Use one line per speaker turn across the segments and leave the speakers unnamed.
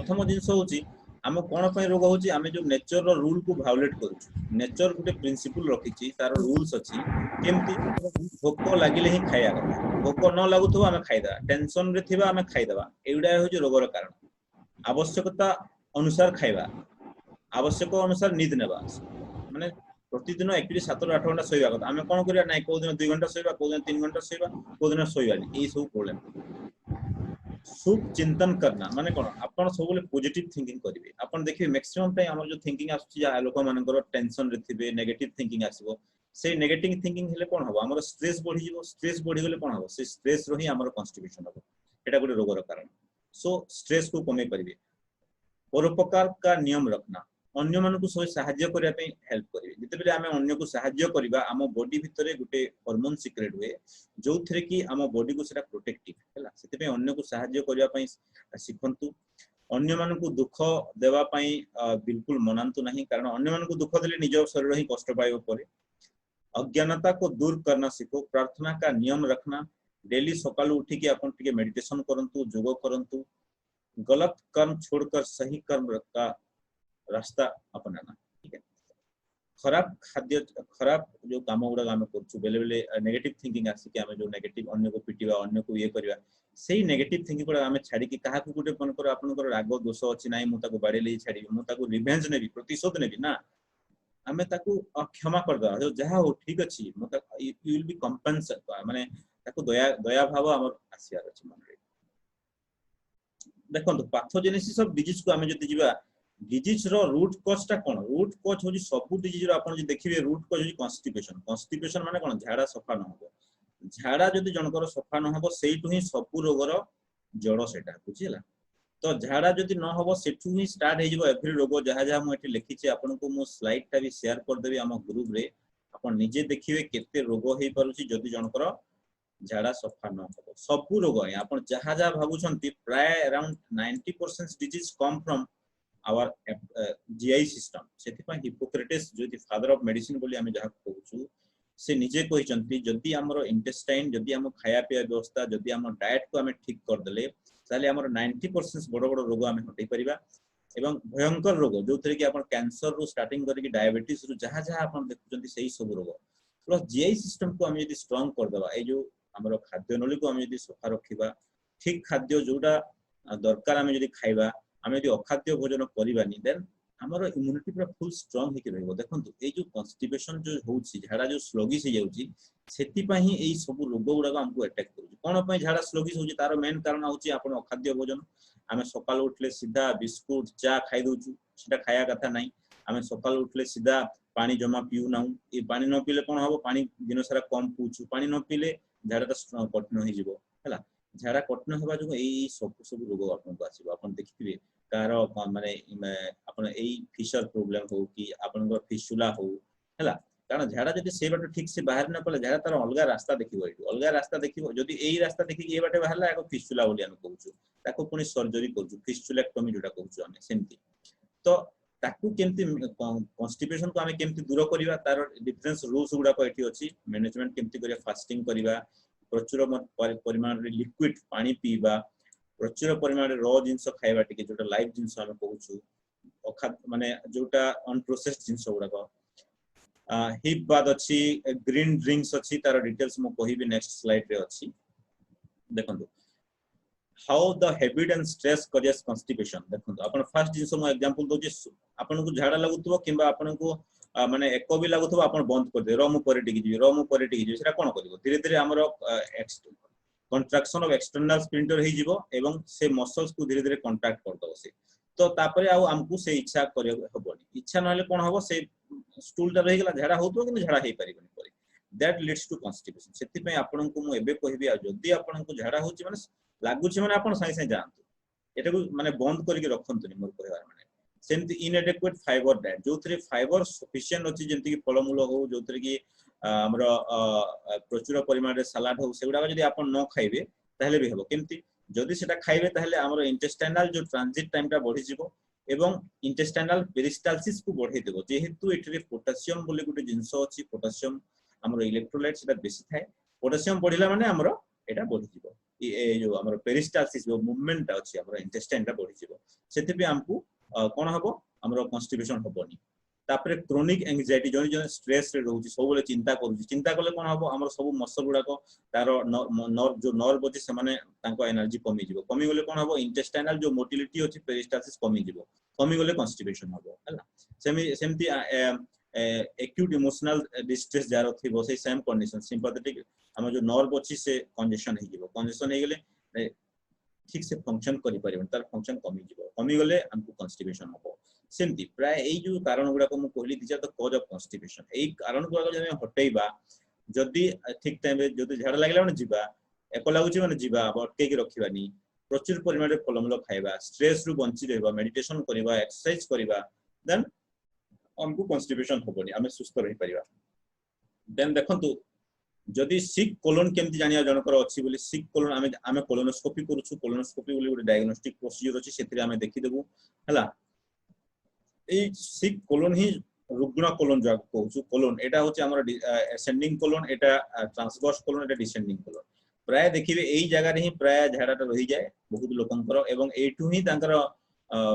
प्रथम जिनस होची आम कोन पय रोग होची आमे जो नेचर रो रूल को वायोलेट करू नेचर गुटे प्रिंसिपल रखिची तार रूल्स अछि केमती भोक लागिले ही खाया कथा भोक न लागुथो आमे खाइदा टेंशन रे थिबा आमे खाइदबा एउडा होची रोगर कारण आवश्यकता अनुसार खाइबा आवश्यक अनुसार नींद नेबा माने प्रतिदिन एक्चुअली 7 ରୁ 8 घंटा सोइबा कथा आमे कोन करिया नै को दिन 2 घंटा सोइबा को दिन 3 घंटा सोइबा को दिन सोइबानी एई सब प्रॉब्लम सुख चिंतन करना माने कोन आपण सब बोले पॉजिटिव थिंकिंग करिवे आपण देखिबे मैक्सिमम टाइम हमर जो थिंकिंग आसुची या लोक मानकर टेंशन रे थिबे नेगेटिव थिंकिंग आसीबो से नेगेटिव थिंकिंग हेले कोन हबो हमर स्ट्रेस बढ़ी जिवो स्ट्रेस बढ़ी गेले कोन हबो से स्ट्रेस रो ही हमर कॉन्स्टिपेशन हबो एटा गुटे रोगर कारण सो स्ट्रेस को कमे परिबे परोपकार का नियम रखना अन्य मानकु सही सहाय्य करिया पे हेल्प करिवे जतेबेले आमे अन्य को सहाय्य करिबा आम बॉडी भितरे गुटे हार्मोन सिक्रेट हुए जो थरे कि आम बॉडी को सेटा प्रोटेक्टिव हैला सेते पे अन्य को सहाय्य करिया पे सिखंतु अन्य मानकु दुख देवा पई बिल्कुल मनांतु नहीं कारण अन्य मानकु दुख देले निज शरीर ही कष्ट पाइबो परे अज्ञानता को दूर करना सीखो प्रार्थना का नियम रखना डेली सकाल उठी के अपन टिके मेडिटेशन करंतु योग करंतु गलत कर्म छोड़कर सही कर्म का रास्ता अपनाना ठीक है खराब खाद्य खराब जो काम गुडा हम करछु बेले बेले नेगेटिव थिंकिंग आसी कि हम जो नेगेटिव अन्य को पिटिबा अन्य को ये करबा सेही नेगेटिव थिंकिंग गुडा हम छाडी कि काहा को गुटे मन कर आपनकर राग दोष अछि नै मु ताको बाडे ले छाडी मु ताको रिवेंज नेबी प्रतिशोध नेबी ना हमें ताको क्षमा कर दवा जो जहा हो ठीक अछि मु ता यू विल बी कंपेंसेट माने ताको दया दया भाव हमर आसियार अछि मन रे देखंतु पैथोजेनेसिस ऑफ डिजीज को हम जति जिबा डिजीज रो रूट कॉज ता कोन रूट कॉज होजी सब डिजीज रो आपण जे देखिबे रूट कॉज होजी कॉन्स्टिपेशन कॉन्स्टिपेशन माने कोन झाड़ा सफा न होबो झाड़ा जदि जनकर सफा न होबो सेइटु ही सब रोगर जड़ सेटा बुझिला तो झाड़ा जदि न होबो सेठु ही स्टार्ट हे जिवो एवरी रोग जहा जहा मु एठी लिखिछि आपन को मु स्लाइड ता भी शेयर कर देबी हम ग्रुप रे आपण निजे देखिबे केते रोग हे परुछि जदि जनकर झाड़ा सफा न होबो सब रोग है आपण जहा जहा भाबुछंती प्राय around 90% disease come from our GI system सेति पा हिपोक्रेटिस जो फादर ऑफ मेडिसिन बोली हमें जहा कहउछु से निजे कहि चंती जदि हमरो इंटेस्टाइन जदि हम खाया पिया व्यवस्था जदि हम डाइट को हमें ठीक कर देले ताले हमरो 90% बड़ बड़ रोग हमें हटै परिबा एवं भयंकर रोग जो थरे कि आपण कैंसर रो स्टार्टिंग करी कि डायबिटीज रो जहा जहा आपण देखुचंती सही सब रोग प्लस GI सिस्टम को हम यदि स्ट्रांग कर देबा ए जो हमरो खाद्य नली को हम यदि सफा रखिबा ठीक खाद्य जोडा दरकार हम यदि खाइबा आमे यदि अखाद्य भोजन करिबानी देन हमर इम्यूनिटी पूरा फुल स्ट्रांग हे के रहबो देखंतु ए जो कॉन्स्टिपेशन जो होउची झाड़ा जो स्लगिश हे जाउची सेति पई ही एई सब रोग गुडा हमको अटैक करूची कोन पई झाड़ा स्लगिश होउची तारो मेन कारण होउची आपण अखाद्य भोजन आमे सकाल उठले सीधा बिस्कुट चा खाइ दोछु सेटा खाया कथा नाही आमे सकाल उठले सीधा पानी जमा पिउ नाउ ए पानी न पीले कोन हबो पानी दिन सारा कम पुछु पानी न पीले झाड़ा त कठिन हो जिवो हैला झाड़ा कठिन होबा जो एई सब रोग आपन को आसीबो आपन देखिबे कार माने आपन एई फिशर प्रॉब्लम हो कि आपन फिशुला हो हैला कारण झाड़ा जदि से बाटे ठीक से बाहर न पले झाड़ा तार अलगा रास्ता देखिबो एठी अलगा रास्ता देखिबो जदि एई रास्ता देखि ए बाटे बाहरला एको फिशुला बोली हम कहउछु ताको पुनी सर्जरी करछु फिशुलेक्टोमी जोटा कहउछु हम सेमति तो ताकू केमति कॉन्स्टिपेशन को हमें केमति दूर करिवा तार डिफरेंस रूल्स गुडा को एठी अछि मैनेजमेंट केमति करिया फास्टिंग करिवा प्रचुर परिमाण रे लिक्विड पानी पीबा प्रचुर परिमाण रे रॉ जिंस खाइबा टिके जोटा लाइव जिंस हम कहउछु अखा माने जोटा अनप्रोसेस्ड जिंस गुडा को हिप बाद अछि ग्रीन ड्रिंक्स अछि तार डिटेल्स मो कहिबे नेक्स्ट स्लाइड रे अछि देखंतु how the habit and stress causes constipation देखंतु आपण फर्स्ट जिंस मो एग्जांपल दोजे आपण को झाड़ा लागुतबो किबा आपण को माने एको भी लागुतबो आपण बंद कर दे रमु परे टिकी जी सेटा कोन करबो धीरे धीरे हमरो कंट्रैक्शन ऑफ एक्सटर्नल स्पिंटर हे जिवो एवं से मसल्स को धीरे धीरे कांटेक्ट कर दो से तो तापरे आ हमकु से इच्छा करे हबोनी इच्छा नहले कोन हबो से स्टूल ता रहि गेला झाड़ा होतो कि झाड़ा हे परिबनी परे दैट लीड्स टू कॉन्स्टिपेशन सेति पे आपण को मु एबे कहिबी आ जदी आपण को झाड़ा होची माने लागुची माने आपण साइ साइ जांतु एटा को माने बंद करिके रखंतुनी मोर कहबार माने सेमति इनएडेक्वेट फाइबर डाइट जो थरे फाइबर सफिशिएंट अछि जेंति कि फलमूल हो जो थरे कि हमरो प्रचुर परिमाण रे सलाड हो सेगुडा जदी आपण न खाइबे ताहले भी हबो केमति जदी सेटा खाइबे ताहले हमरो इंटेस्टाइनल जो ट्रांजिट टाइम ता बढ़ी जिवो एवं इंटेस्टाइनल पेरिस्टाल्सिस को बढ़े देबो जेहेतु एठरे पोटेशियम बोले गुटे जिंस अछि पोटेशियम हमरो इलेक्ट्रोलाइट सेटा बेसी थाए पोटेशियम बढ़िला माने हमरो एटा बढ़ी जिवो जो हमर पेरिस्टालसिस जो मूवमेंट अछि हमर इंटेस्टाइन टा बढ़ी जिवो सेति भी हमकु कोन हबो हमर कॉन्स्टिपेशन हबोनी तापरे क्रोनिक एंजाइटी जने जने स्ट्रेस रे रहउची सब बेले चिंता करूची चिंता करले कोन हबो हमर सब मसल गुडा को तारो नर्व जो नर्व अछि से माने तांको एनर्जी कमी जिवो कमी गले कोन हबो इंटेस्टाइनल जो मोटिलिटी अछि पेरिस्टालसिस कमी जिवो कमी गले कॉन्स्टिपेशन हबो हला सेमती एक्यूट इमोशनल डिस्ट्रेस जार थिबो से सेम कंडीशन सिंपैथेटिक हम जो नर्व अछि से कंजेशन हे जिवो कंजेशन हे गेले ठीक से फंक्शन करि परिबन तार फंक्शन कमी गले हमको कॉन्स्टिपेशन हबो सेमती प्राय एई जो कारण गुडा को म कहली दिजा तो कॉज ऑफ कॉन्स्टिपेशन एई कारण गुडा जने हटेइबा जदी ठीक टाइम रे जदी झाड़ा लागला माने जिबा एको लागुची माने जिबा अटके के रखिबानी प्रचुर परिमाण रे फलमूल खाइबा स्ट्रेस रु बंची रहबा मेडिटेशन करिबा एक्सरसाइज करिबा देन हमको कॉन्स्टिपेशन होबनी हमें सुस्त रहि परिबा देन देखंतु जदी सिक कोलोन केमति जानिया जनकर अछि बोली सिक कोलोन आमे कोलोनोस्कोपी करूछु कोलोनोस्कोपी बोली ଗୋଟେ डायग्नोस्टिक प्रोसीजर अछि सेतरी आमे देखि देबु हला ए सिक कोलोन ही रुग्ण कोलोन जा कहूछु कोलोन एटा होछि हमर असेंडिंग कोलोन एटा ट्रांसवर्स कोलोन एटा डिसेंडिंग कोलोन प्राय देखिबे एई जगह रे ही प्राय झाडाटा रहि जाय बहुत लोकंकर एवं एठु ही तांकर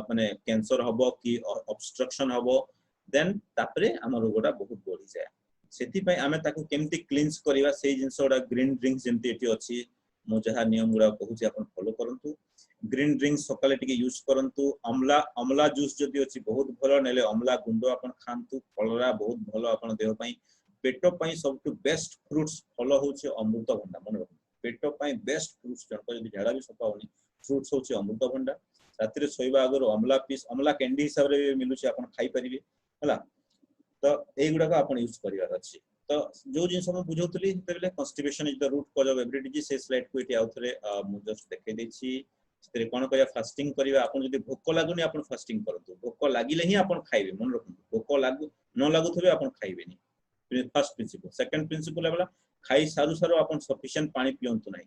माने कैंसर हबो कि ऑब्स्ट्रक्शन हबो देन तापरे हमर रोगटा बहुत बढ़ी जाय सेति पय आमे ताकू केमति क्लींस करिवा सेई जिंसोडा ग्रीन ड्रिंक्स जेमति एटी अछि मो जहा नियम गुडा कहूची आपण फॉलो करंतु ग्रीन ड्रिंक्स सकाले टिके यूज करंतु अमला जूस जदी अछि बहुत भलो नेले अमला गुंडो आपण खांतु फलरा बहुत भलो आपण देह पय पेट पय सबटु बेस्ट फ्रूट्स फलो होची अमृतभंडा मन रख पेट पय बेस्ट फ्रूट्स जनको जदी झाडा भी सफा होनी फ्रूट्स होची अमृतभंडा रात्री सोइबा अगर अमला पीस अमला कैंडी हिसाब रे मिलुची आपण खाई परिबे हला तो ए गुडा का आपण यूज करिवार अछि तो जो जिंस हम बुझौतली तेबले constipation is the root cause of every disease से स्लाइड को एटी आउथरे मु जस्ट देखै दैछि तेरे कोन करिया फास्टिंग करिवा आपण जदी भोक लागुनी आपण फास्टिंग करतु भोक लागिले ही आपण खाइबे मन रखु भोक लागु न लागुथबे आपण खाइबेनी फर्स्ट प्रिंसिपल सेकंड प्रिंसिपल वाला खाई सारु सारु आपण सफिशिएंट पानी पियंतु नाही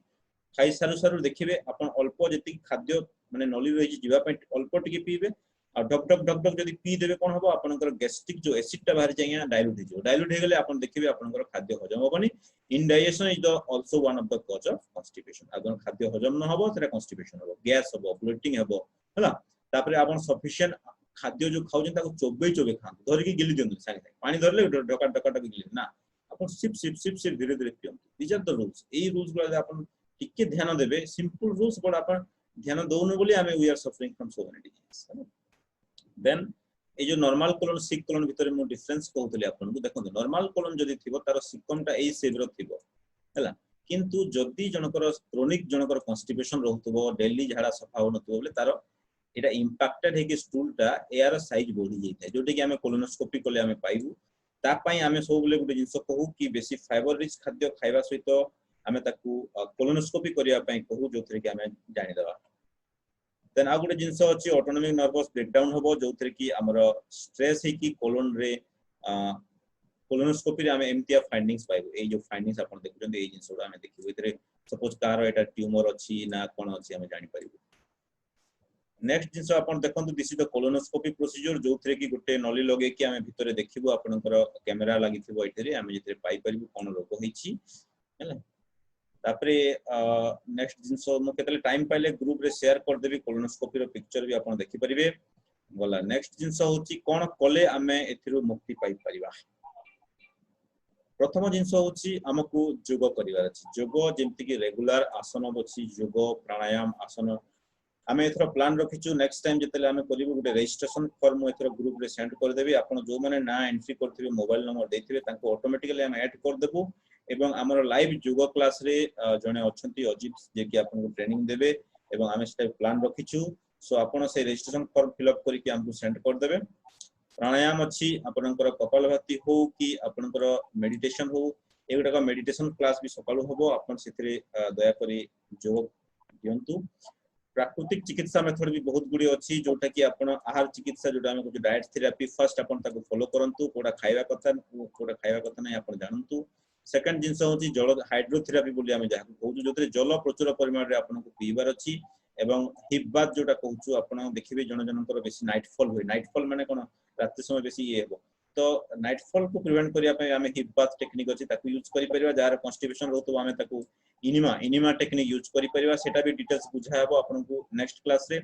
खाई सारु सारु देखिबे आपण अल्प जति खाद्य माने नली रहि जिवा पे अल्प टिके पीबे आ ढक ढक जदी पी देबे कोन हबो आपनकर गैस्ट्रिक जो एसिड टा बाहर जाइया डाइल्यूट हे गेले आपण देखिबे आपनकर खाद्य हजम होबनी indigestion is the also one of the cause of constipation अगर खाद्य हजम न हबो तेरा कॉन्स्टिपेशन हबो गैस हबो ब्लोटिंग हबो हला तापरे आपण सफिशिएंट खाद्य जो खाउ जंता को चोबे खान धरि के गिली देनु सागे पानी धरले ढका गिली ना आपण सिप धीरे धीरे पियंतु दीज आर द रूल्स ए रूल्स गुला आपण टिके ध्यान देबे सिंपल रूल्स बड आपण ध्यान दोनु बोली आमे we are suffering from so many disease then ए जो नॉर्मल कोलोन सिक कोलोन भीतर मु डिफरेंस कहउतली आपन को देखो नॉर्मल कोलोन जदी थिबो तार सिकमटा ए सेव रो थिबो हला किंतु जदी जनकर क्रोनिक जनकर कॉन्स्टिपेशन रहउतबो डेली झाड़ा सफा होनतबो बोले तार एटा इंपैक्टेड हे कि स्टूलटा एआर साइज बढ़ी जैते जोटे कि हमें कोलोनोस्कोपी कोले हमें पाइबु ता पई हमें सब बोले गुटे जिंस कहू कि बेसी फाइबर रिच खाद्य खाइबा सहित हमें ताकू कोलोनोस्कोपी करिया पई कहू जोथरे कि हमें जानि दवा देन आ गुटे जिंस अछि ऑटोनॉमिक नर्वस ब्रेकडाउन होबो जोथरे कि हमर स्ट्रेस हे कि कोलोन रे कोलोनोस्कोपी रे हमें एमटीआ फाइंडिंग्स पाइबो ए जो फाइंडिंग्स आपण देखुचन ए जिंस ओडा हमें देखिबो इतरे सपोज कार एटा ट्यूमर अछि ना कोन अछि हमें जानि परिबो नेक्स्ट जिंस आपण देखंतु this is the colonoscopy procedure जोथरे कि गुटे नली लगे कि हमें भितरे देखिबो आपनकर कैमरा लागिथिबो एठरे हमें जितरे पाई परिबो कोन रोग होईछि हैला तापरे नेक्स्ट जिंस मो केतले टाइम पाइले ग्रुप रे शेयर कर देबी कोलोनोस्कोपी रो पिक्चर भी आपण देखि परिबे गला नेक्स्ट जिंस होछि कोन कोले हमें एथिरो मुक्ति पाई परिबा प्रथम जिंस होछि हमकु योग करिवार अछि योग जेमति कि रेगुलर आसन बछि योग प्राणायाम आसन हमें एथरो प्लान रखिछु नेक्स्ट टाइम जतले हमें करिबो गुटे रजिस्ट्रेशन फॉर्म एथरो ग्रुप रे सेंड कर देबी आपण जो माने ना एंट्री करथिबे मोबाइल नंबर देथिबे ताको ऑटोमेटिकली हम ऐड कर देबो एवं हमर लाइव योग क्लास रे जने अछंती अजित जे कि आपन को ट्रेनिंग देबे एवं हमें स्टेप प्लान रखिछु सो आपण से रजिस्ट्रेशन फॉर्म फिल अप करिके हमको सेंड कर देबे प्राणायाम अछि आपनकर कपालभाति हो कि आपनकर मेडिटेशन हो एगुटा का मेडिटेशन क्लास भी सकाळो होबो आपण सेथरे दया करी योग दियंतु प्राकृतिक चिकित्सा मेथड भी बहुत गुडी अछि जोटा कि आपण आहार चिकित्सा जोटा हम कुछ डाइट थेरेपी फर्स्ट आपण ताको फॉलो करंतु कोडा खाइबा कथा नै आपण जानंतु सेकंड जिंस होची जल हाइड्रोथेरेपी बोली हम जा कहू जोतरे जल प्रचुर परिमाण रे आपण को पीबार अछि एवं हिप बाथ जोटा कहूछु आपण देखिबे जन जनकर बेसी नाइटफॉल होय नाइटफॉल माने कोन रात्रि समय बेसी ये हेबो तो नाइटफॉल को प्रिवेंट करिया पे हमें हिप बाथ टेक्निक अछि ताकू यूज करि परिबा जार कॉन्स्टिपेशन रहतो हमें ताकू इनिमा टेक्निक यूज करि परिबा सेटा भी डिटेल्स बुझा हबो आपनको नेक्स्ट क्लास रे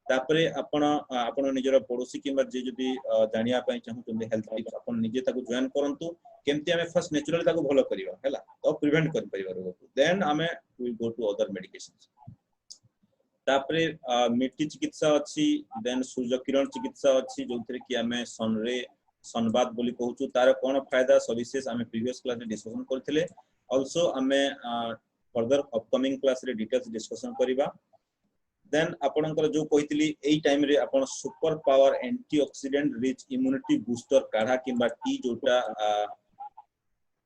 तापरे आपण निजर पड़ोसी किंबा जे जदी जानिया पय चाहू हेल्थ टिप्स आपण निजे ताको जॉइन करंतु केमती हमें फर्स्ट नेचुरली ताको भलो करिवा हैला तो प्रिवेंट कर परिबा रोग को देन हमें will go to other medications तापरे मिट्टी चिकित्सा अछि देन सूर्य किरण चिकित्सा अछि जोंतरे कि हमें सन रे संवाद बोली कहूछु तार कोन फायदा सविशेष हमें प्रीवियस क्लास रे डिस्कशन करथिले आल्सो हमें फर्दर अपकमिंग क्लास रे डिटेल्स डिस्कशन करिबा देन आपनकर जो कहितली एई टाइम रे आपन super power antioxidant rich immunity booster काढ़ा किंबा टी जोटा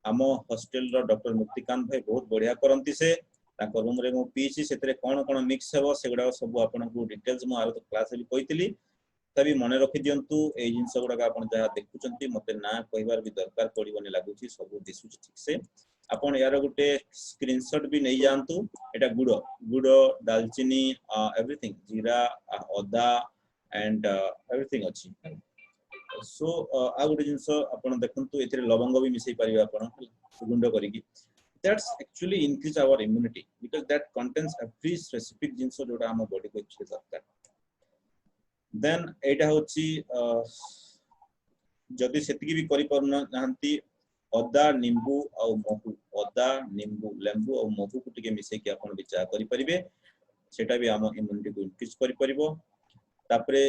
आम हॉस्टल रो डॉक्टर मुक्तिकांत भाई बहुत बढ़िया करंती से ताको रूम रे मो पीसी सेतरे कोन कोन मिक्स हेबो सेगुडा सब आपनकु डिटेल्स मो आरो क्लास रे कहितली तभी मने रखि दियंतु ए जिंस गुडा आपन जहा देखुचंती मते ना कहिबार भी दरकार पड़िबनी लागुची सब दिसुची ठीक से आपन यार गुटे स्क्रीनशॉट भी नै जानतु एटा गुडो दालचीनी एवरीथिंग जीरा अदा एंड एवरीथिंग अछि सो आ गुटे जिंस आपन देखंतु एथिरे लवंग भी मिसै परिबा आपन गुंडो करिकि that's actually increase our immunity because that contains every specific जिंस जोडा हम बॉडी को अच्छे दरकार देन एटा होची जदि सेतिकी भी करि परना नाहंती अदा नींबू आ महू अदा नींबू लेंबू आ महू को टिके मिसे कि आपण विचार करि परिबे सेटा भी हम इम्यूनिटी को इंक्रीज करि परिबो तापरे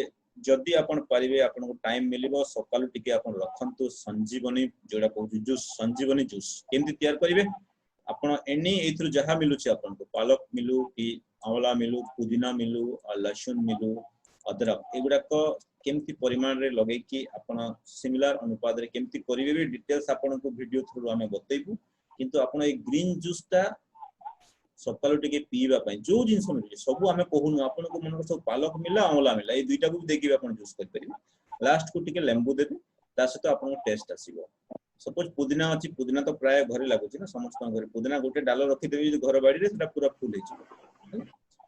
जदि आपण परिबे आपण को टाइम मिलिबो सकालु टिके आपण रखंतु संजीवनी जोडा कहू जूस संजीवनी जूस केमति तैयार करिवे आपण एनी एथु जहा मिलुची आपण को पालक मिलु कि आंवला मिलु पुदीना मिलु आ लहसुन मिलु अदरक एगुडा को केमती परिमाण रे लगे कि आपण सिमिलर अनुपात रे केमती करिवे भी डिटेल्स आपण को वीडियो थ्रू हमें बतैबू किंतु आपण ए ग्रीन जूस ता सकालु टिके पीबा पय जो जिंस मिलि सब हमें कहूनु आपण को मन सब पालक मिला आंवला मिला ए दुईटा को देखिबे आपण जूस कर परिबे लास्ट को टिके लेंबू देबे ता सहित आपण को टेस्ट आसीबो सपोज पुदीना अछि पुदीना तो प्राय घरे लागुची ना समस्त घरे पुदीना गोटे डालो रखि देबी घर बाड़ी रे सेटा पूरा फुल हे छिबो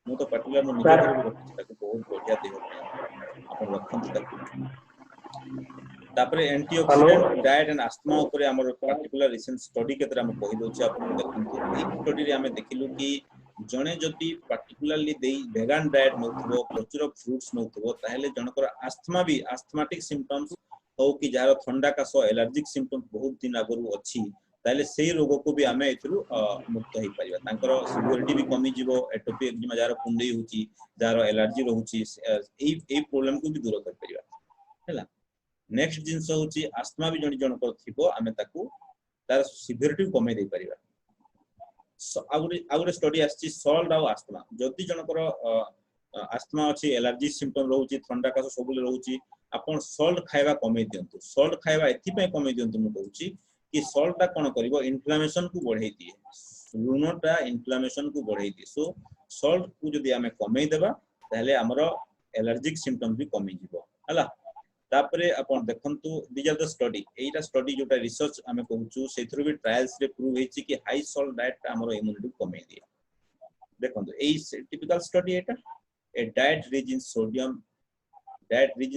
मु तो पर्टिकुलर मु निजे घर रखि ताको बहुत बढ़िया देह आपण रखंतु ताको तापरे एंटीऑक्सीडेंट डाइट एंड अस्थमा ऊपर हमर पर्टिकुलर रिसेंट स्टडी केतरा हम कहि दोछि आपण देखंतु ई स्टडी रे हमें देखिलु कि जणे जति पर्टिकुलरली देई वेगन डाइट नउथबो प्रचुर फ्रूट्स नउथबो ताहेले जनकर अस्थमा भी अस्थमेटिक सिम्पटम्स हो कि जार ठंडा काश एलर्जिक सिम्पटम्स बहुत दिन आगरु अछि ताले सेही रोग को भी हमें एथरु मुक्त होई परिबा तांकर सिवियरिटी भी कमी जिवो एटोपी एक्जिमा जार कुंडई होची जार एलर्जी रहउची ए प्रॉब्लम को भी दूर कर परिबा हैला नेक्स्ट जिंस होची अस्थमा भी जण जण को थिबो हमें ताकू तार सिवियरिटी कमे दे परिबा आगुरे स्टडी आछि सॉल्ट आ अस्थमा जति जनकर अस्थमा अछि एलर्जी सिम्पटम रहउची ठंडा काश सबले रहउची आपण सॉल्ट खाइबा कमे दियंतु सॉल्ट खाइबा एथि पय कमे दियंतु मु कहउची कि सॉल्ट ता कोन करिवो इन्फ्लेमेशन को बढ़ाई दिए लूणटा इन्फ्लेमेशन को बढ़ाई दिए सो सॉल्ट को जदी हमें कमे देबा ताले हमरो एलर्जिक सिम्पटम भी कमे जिवो हला तापरे आपण देखंतु this are the study Etah study जोटा रिसर्च हमें कहउचू सेथरु भी ट्रायल्स रे प्रूव हेछि कि हाई सॉल्ट डाइट हमरो इम्यूनिटी कमे दिए देखंतु ए typical study Etah A diet rich in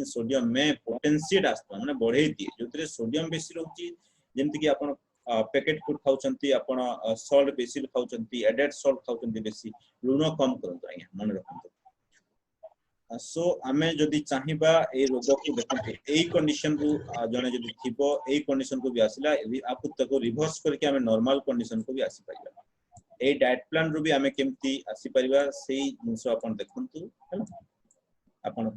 sodium में पोटेंशियल अस्थमा माने बढ़ाई दिए जोतरे सोडियम बेसी रहउची जेमति कि आपण पैकेट फूड खाउचंती आपण सॉल्ट बेसी खाउचंती एडेड सॉल्ट खाउचंती बेसी लूण कम करंतु आया मन रखंतु सो हमें जदी चाहिबा ए रोग को देखंतु एई कंडीशन रु जने जदी थिबो एई कंडीशन को भी आसिला आपु तको रिवर्स करके हमें नॉर्मल कंडीशन को भी आसी परिबा ए डाइट प्लान रु भी हमें केमती आसी परिबा सेई जिंस आपण देखंतु आपण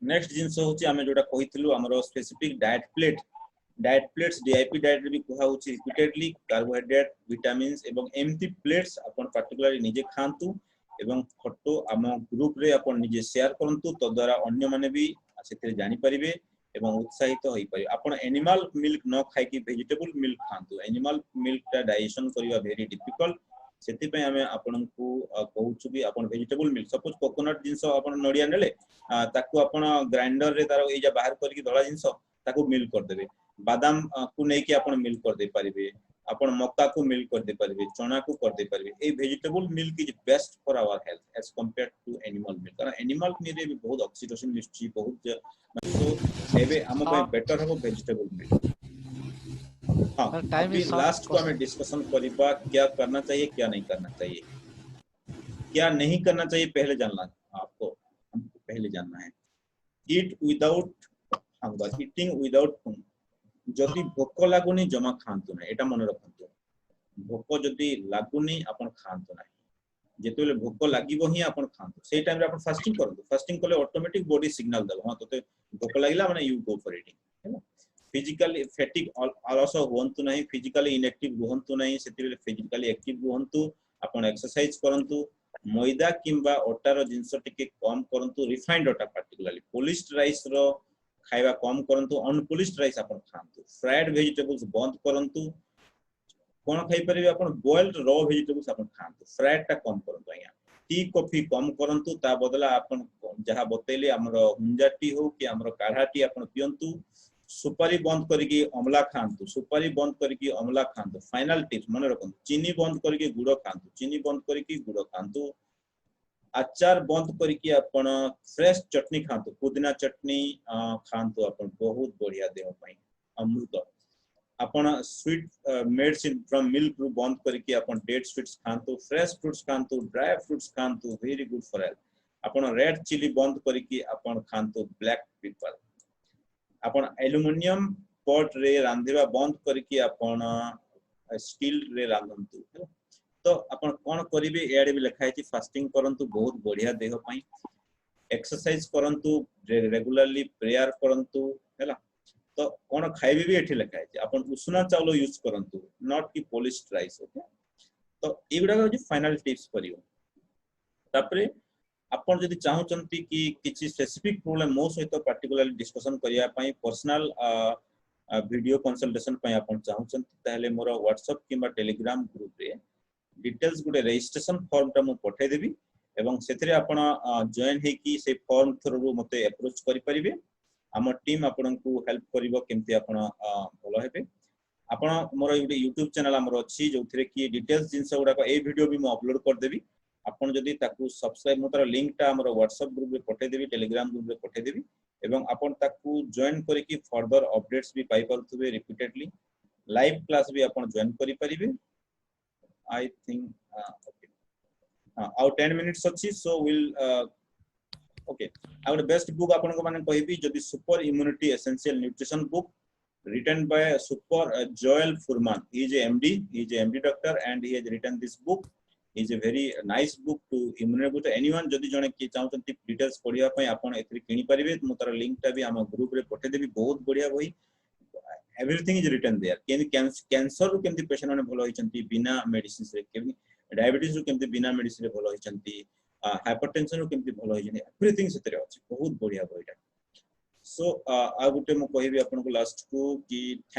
नेक्स्ट जिंस होची हमें जोटा कहितलु हमरो specific diet plates DIP diet भी कहा होची रिपीटेडली कार्बोहाइड्रेट विटामिन्स एवं एमटी प्लेट्स अपन पर्टिकुलरली निजे खांतु एवं फोटो हम ग्रुप रे अपन निजे शेयर करंतु तो द्वारा अन्य माने भी सेते जानि परिबे एवं उत्साहित होई परिबे अपन एनिमल मिल्क न खाइ कि वेजिटेबल मिल्क खांतु एनिमल मिल्क ता डाइजेशन करिवा वेरी डिफिकल्ट सेति पे हमें आपन को कहउछु कि अपन वेजिटेबल मिल्क सपोज कोकोनट जिंस अपन नडिया नेले ताकू अपन ग्राइंडर रे तारो ए जा बाहर करके धला जिंस ताकू मिल्क कर देबे बादाम को नै कि अपन मिल्क कर दे परिबे अपन मक्का को मिल्क कर दे परिबे चना को कर दे परिबे a vegetable milk is best for our health as compared to animal milk कारण एनिमल मिल्क रे भी बहुत ऑक्सीटोसिन मिसची बहुत सो एबे हम पे बेटर हो वेजिटेबल मिल्क हाँ,
टाइम
अभी
इज शॉर्ट
लास्ट को हमें डिस्कशन करिबा क्या करना चाहिए क्या नहीं करना चाहिए। क्या नहीं करना चाहिए पहले जानना आपको, हमको पहले जानना है। ईट विदाउट हंगर, ईटिंग विदाउट जदि भोक लागुनी जमा खातु ना, एटा मन रखंतु। भोक जदि लागुनी आपण खातु ना, जेतेले भोक लागिबो ही आपण खातु, सेई टाइम रे आपण फास्टिंग करंतु। फास्टिंग कले ऑटोमेटिक बॉडी सिग्नल देबो हां तोते भोक लागिला माने यू गो फॉर ईटिंग, हैना। फिजिकली फैटिक आलसो होंतु नहीं, फिजिकली इनएक्टिव होंतु नहीं, सेतिले फिजिकली एक्टिव होंतु, आपण एक्सरसाइज करंतु। मैदा किंबा ओटार जिंस टिके कम करंतु, रिफाइंड ओटा पार्टिकुलरली पॉलिश्ड राइस रो खाइबा कम करंतु, अनपॉलिश्ड राइस आपण खांतु। फ्राइड वेजिटेबल्स बंद करंतु। कोन खाइ परिबे आपण बॉइल्ड रॉ वेजिटेबल्स आपण खांतु, फ्राइड टा कम करंतु आया। टी कॉफी कम करंतु, ता बदला आपण जहा बतेले हमरो हुंजा टी हो कि हमरो काढ़ा टी आपण पियंतु। सुपारी बंद करके अमला खांतु, सुपारी बंद करके अमला खांतु। फाइनल टिप्स मन रखंतु, चीनी बंद करके गुड़ खांतु, चीनी बंद करके गुड़ खांतु। अचार बंद करके आपण फ्रेश चटनी खांतु, पुदीना चटनी खांतु आपण, बहुत बढ़िया देह पई अमृत। आपण sweet made in from milk रू बंद करके आपण डेट स्वीट्स खांतु, फ्रेश फ्रूट्स खांतु, ड्राई फ्रूट्स खांतु, वेरी गुड फॉर हेल्थ। आपण रेड चिली बंद करके आपण खांतु, ब्लैक पेपर। आपण एल्युमिनियम पॉट रे रांधिबा बंद करके आपण स्टील रे रांधंतु। तो आपण कोन करिवे, एडे भी लिखा है कि फास्टिंग करंतु, बहुत बढ़िया देह पई। एक्सरसाइज करंतु, रेगुलरली प्रेयर करंतु, हैला। तो कोन खाइबे भी एठी लिखा है आपण उष्णा चावल यूज करंतु, नॉट की पॉलिश्ड राइस, ओके। तो एगुडा जो फाइनल टिप्स करियो। तापरे आपण जदि चाहउचंती कि किछि स्पेसिफिक प्रॉब्लम मो सहित पर्टिकुलरली डिस्कशन करिया पई, पर्सनल वीडियो कंसल्टेशन पई आपण चाहउचंती, ताहले मोर व्हाट्सएप किबा टेलीग्राम ग्रुप रे डिटेल्स गुडे रजिस्ट्रेशन फॉर्म टा मु पठे देबी, एवं सेथिरे आपण जॉइन हे कि से फॉर्म थ्रू मते अप्रोच करि परिबे। हम टीम आपनको हेल्प करिवो केमति आपण भलो हेबे। आपण मोर यूट्यूब चैनल हमर अछि, जोथिरे कि डिटेल्स जिंस गुडा को ए वीडियो भी मु अपलोड कर देबी। आपण जदि ताकू सब्सक्राइब, मु तार लिंक टा हमर व्हाट्सएप ग्रुप रे पठे देबी, टेलीग्राम ग्रुप रे पठे देबी, एवं आपण ताकू जॉइन करि कि फर्दर अपडेट्स भी पाई परथुबे रिपीटेडली। लाइव क्लास भी आपण जॉइन करि परिबे। I think okay. Our 10 minutes अच्छी, so we'll okay. Our best book आपन को माने कहबी जदि super immunity essential nutrition book written by Super Joel Furman. He is a MD, he is a MD doctor, and he has written this book. He is a very nice book to immunity to anyone जदि जने कि चाहउतंती details पढिया पई आपन एथि किनि परिबे। मु तार लिंक टा भी हम ग्रुप रे पठे देबी, बहुत बढ़िया बही। Everything is written there. Cancer रू केमती पेशेंट माने भलो होइचंती बिना मेडिसिन रे, केमती डायबिटीज रू केमती बिना मेडिसिन रे भलो होइचंती, हाइपरटेंशन रू केमती भलो होइचंती, एवरीथिंग सेतरे अछि, बहुत बढ़िया बहीटा। सो आ गुटे मु कहबी आपन को लास्ट को कि